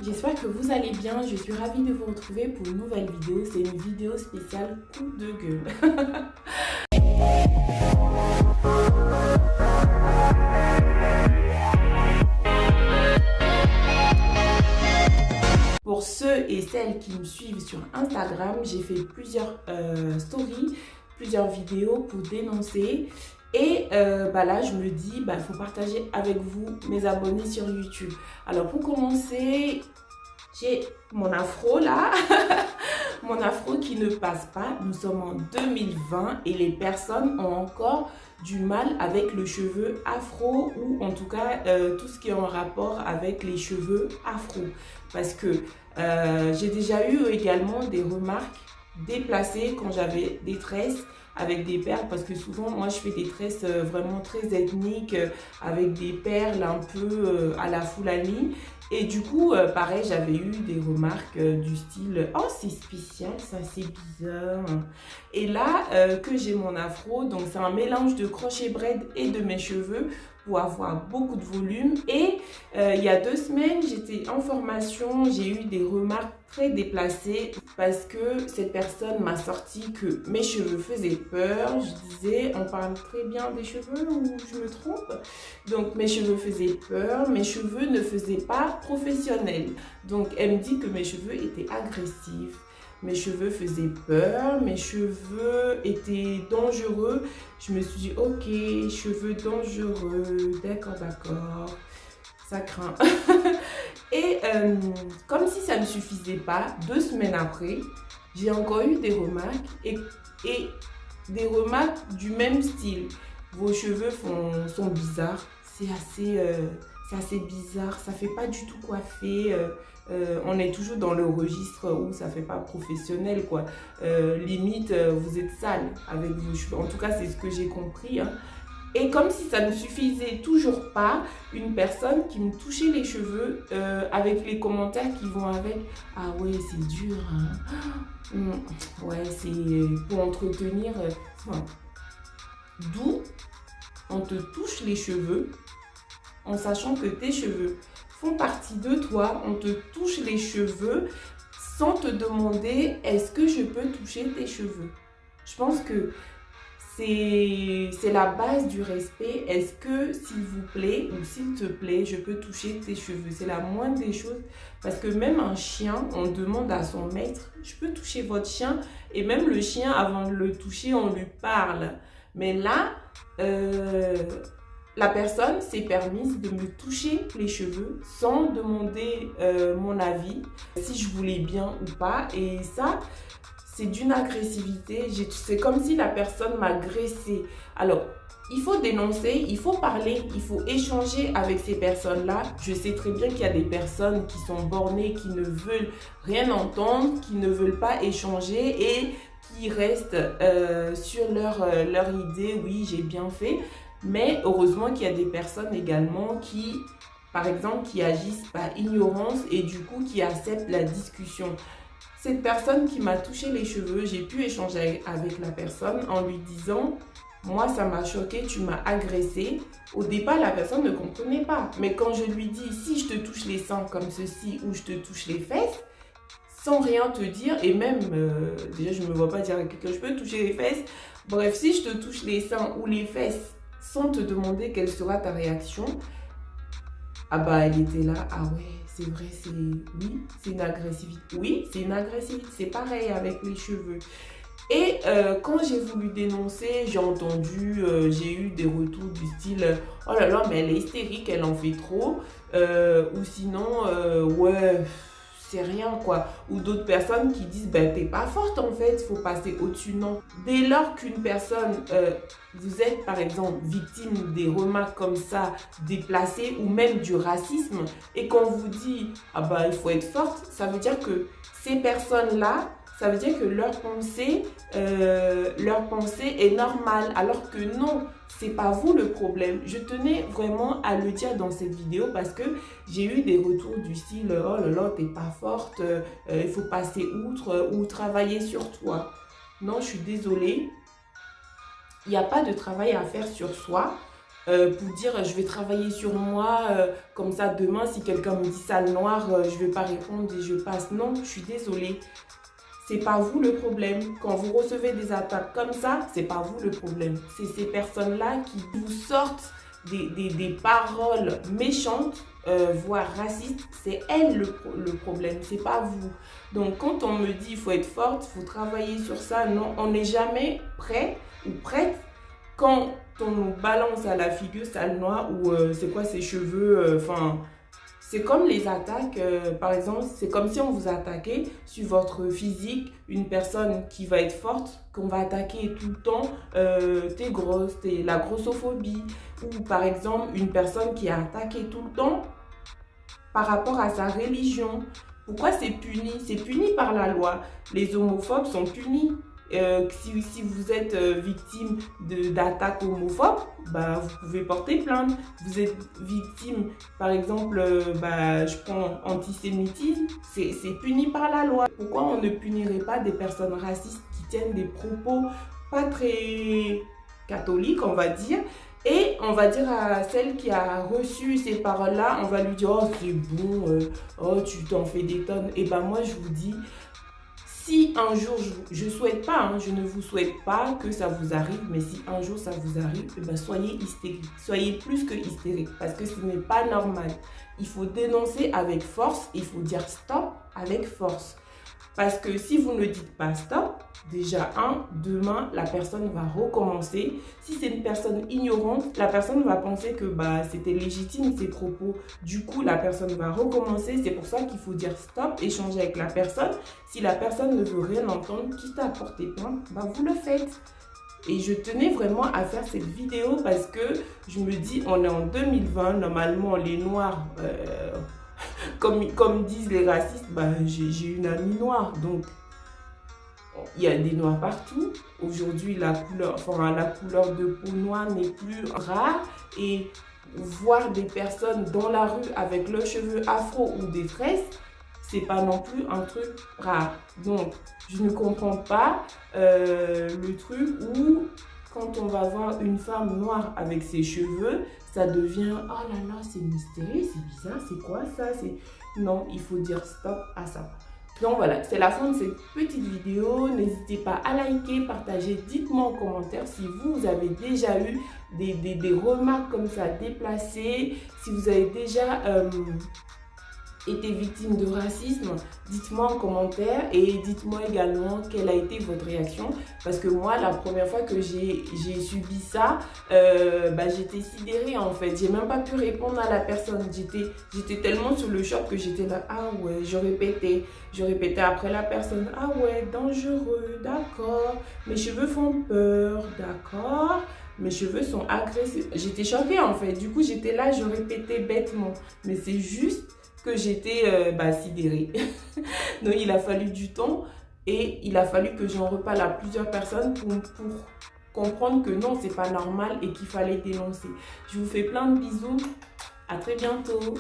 j'espère que vous allez bien. Je suis ravie de vous retrouver pour une nouvelle vidéo. C'est une vidéo spéciale coup de gueule. Pour ceux et celles qui me suivent sur Instagram, j'ai fait plusieurs stories, plusieurs vidéos pour dénoncer. Et là, je me dis, il faut partager avec vous, mes abonnés sur YouTube. Alors, pour commencer, j'ai mon afro là. Mon afro qui ne passe pas. Nous sommes en 2020 et les personnes ont encore du mal avec le cheveu afro ou en tout cas tout ce qui est en rapport avec les cheveux afro. Parce que j'ai déjà eu également des remarques déplacées quand j'avais des tresses avec des perles, parce que souvent moi je fais des tresses vraiment très ethniques avec des perles un peu à la Fulani. Et du coup, pareil, j'avais eu des remarques du style « Oh, c'est spécial, ça, c'est bizarre ». Et là, que j'ai mon afro, donc c'est un mélange de crochet braid et de mes cheveux pour avoir beaucoup de volume. Et il y a 2 semaines, j'étais en formation, j'ai eu des remarques très déplacées parce que cette personne m'a sorti que mes cheveux faisaient peur. Je disais, on parle très bien des cheveux ou je me trompe? Donc mes cheveux faisaient peur, mes cheveux ne faisaient pas professionnels. Donc elle me dit que mes cheveux étaient agressifs. Mes cheveux faisaient peur, mes cheveux étaient dangereux. Je me suis dit, ok, cheveux dangereux, d'accord, ça craint. Et comme si ça ne suffisait pas, 2 semaines après, j'ai encore eu des remarques et des remarques du même style. Vos cheveux sont bizarres, c'est assez bizarre, ça fait pas du tout coiffé. On est toujours dans le registre où ça fait pas professionnel quoi. Limite vous êtes sale avec vos cheveux. En tout cas c'est ce que j'ai compris. Hein. Et comme si ça ne suffisait toujours pas, une personne qui me touchait les cheveux avec les commentaires qui vont avec. Ah ouais c'est dur. Hein. Ouais c'est pour entretenir. D'où on te touche les cheveux en sachant que tes cheveux font partie de toi, on te touche les cheveux sans te demander est-ce que je peux toucher tes cheveux. Je pense que c'est la base du respect. Est-ce que s'il vous plaît ou s'il te plaît, je peux toucher tes cheveux? C'est la moindre des choses parce que même un chien, on demande à son maître, je peux toucher votre chien? Et même le chien, avant de le toucher, on lui parle. Mais là, la personne s'est permise de me toucher les cheveux sans demander mon avis, si je voulais bien ou pas. Et ça, c'est d'une agressivité. C'est comme si la personne m'agressait. Alors, il faut dénoncer, il faut parler, il faut échanger avec ces personnes-là. Je sais très bien qu'il y a des personnes qui sont bornées, qui ne veulent rien entendre, qui ne veulent pas échanger et qui restent sur leur idée. Oui, j'ai bien fait. Mais heureusement qu'il y a des personnes également qui, par exemple, qui agissent par ignorance et du coup qui acceptent la discussion. Cette personne qui m'a touché les cheveux, j'ai pu échanger avec la personne en lui disant « Moi, ça m'a choqué, tu m'as agressé ». Au départ, la personne ne comprenait pas. Mais quand je lui dis « Si je te touche les seins comme ceci ou je te touche les fesses », sans rien te dire, et même, déjà je ne me vois pas dire à quelqu'un « Je peux toucher les fesses ». Bref, si je te touche les seins ou les fesses, sans te demander quelle sera ta réaction, elle était là, ah ouais, c'est vrai, oui, c'est une agressivité. Oui, c'est une agressivité, c'est pareil avec les cheveux. Et quand j'ai voulu dénoncer, j'ai entendu, j'ai eu des retours du style « Oh là là, mais elle est hystérique, elle en fait trop. » Ou sinon, ouais, c'est rien quoi. Ou d'autres personnes qui disent t'es pas forte en fait, il faut passer au-dessus. Non. Dès lors qu'une personne, vous êtes par exemple victime des remarques comme ça, déplacées ou même du racisme, et qu'on vous dit il faut être forte, ça veut dire que ces personnes-là, ça veut dire que leur pensée est normale, alors que non, c'est pas vous le problème. Je tenais vraiment à le dire dans cette vidéo parce que j'ai eu des retours du style « Oh là là, t'es pas forte, il faut passer outre ou travailler sur toi ». Non, je suis désolée. Il n'y a pas de travail à faire sur soi. pour dire je vais travailler sur moi, comme ça demain si quelqu'un me dit sale noire, je vais pas répondre et je passe. Non, je suis désolée. C'est pas vous le problème. Quand vous recevez des attaques comme ça, c'est pas vous le problème. C'est ces personnes-là qui vous sortent des paroles méchantes, voire racistes. C'est elles le problème, c'est pas vous. Donc quand on me dit il faut être forte, il faut travailler sur ça, non, on n'est jamais prêt ou prête quand on nous balance à la figure sale noire ou c'est quoi ses cheveux, enfin... c'est comme les attaques, par exemple, c'est comme si on vous attaquait sur votre physique, une personne qui va être forte, qu'on va attaquer tout le temps, t'es grosse, t'es la grossophobie, ou par exemple une personne qui est attaquée tout le temps par rapport à sa religion. Pourquoi c'est puni? C'est puni par la loi. Les homophobes sont punis. Si vous êtes victime d'attaques homophobes, bah, vous pouvez porter plainte. Vous êtes victime, par exemple, je prends antisémitisme, c'est puni par la loi. Pourquoi on ne punirait pas des personnes racistes qui tiennent des propos pas très catholiques, on va dire, et on va dire à celle qui a reçu ces paroles-là, on va lui dire « Oh, c'est bon, oh, tu t'en fais des tonnes. » Et ben moi, je vous dis, si un jour, je ne souhaite pas, hein, je ne vous souhaite pas que ça vous arrive, mais si un jour ça vous arrive, eh ben soyez hystérique, soyez plus que hystérique, parce que ce n'est pas normal. Il faut dénoncer avec force, il faut dire stop avec force. Parce que si vous ne dites pas stop, déjà demain, la personne va recommencer. Si c'est une personne ignorante, la personne va penser que c'était légitime ses propos. Du coup, la personne va recommencer. C'est pour ça qu'il faut dire stop, échanger avec la personne. Si la personne ne veut rien entendre, quitte à porter plainte, vous le faites. Et je tenais vraiment à faire cette vidéo parce que je me dis, on est en 2020, normalement les Noirs... Comme disent les racistes, j'ai une amie noire, donc il y a des noirs partout. Aujourd'hui, la couleur de peau noire n'est plus rare et voir des personnes dans la rue avec leurs cheveux afro ou des tresses, c'est pas non plus un truc rare. Donc, je ne comprends pas le truc où quand on va voir une femme noire avec ses cheveux, ça devient « Oh là là, c'est mystérieux, c'est bizarre, c'est quoi ça ?» Non, il faut dire stop à ça. Donc voilà, c'est la fin de cette petite vidéo. N'hésitez pas à liker, partager, dites-moi en commentaire si vous avez déjà eu des remarques comme ça déplacées, si vous avez déjà... été victime de racisme, dites-moi en commentaire et dites-moi également quelle a été votre réaction parce que moi la première fois que j'ai subi ça, j'étais sidérée en fait, j'ai même pas pu répondre à la personne, j'étais tellement sous le choc que j'étais là, ah ouais, je répétais après la personne, ah ouais, dangereux, d'accord, mes cheveux font peur, d'accord, mes cheveux sont agressifs, j'étais choquée en fait, du coup j'étais là, je répétais bêtement, mais c'est juste que j'étais sidérée. Donc il a fallu du temps et il a fallu que j'en reparle à plusieurs personnes pour comprendre que non, c'est pas normal et qu'il fallait dénoncer. Je vous fais plein de bisous. À très bientôt.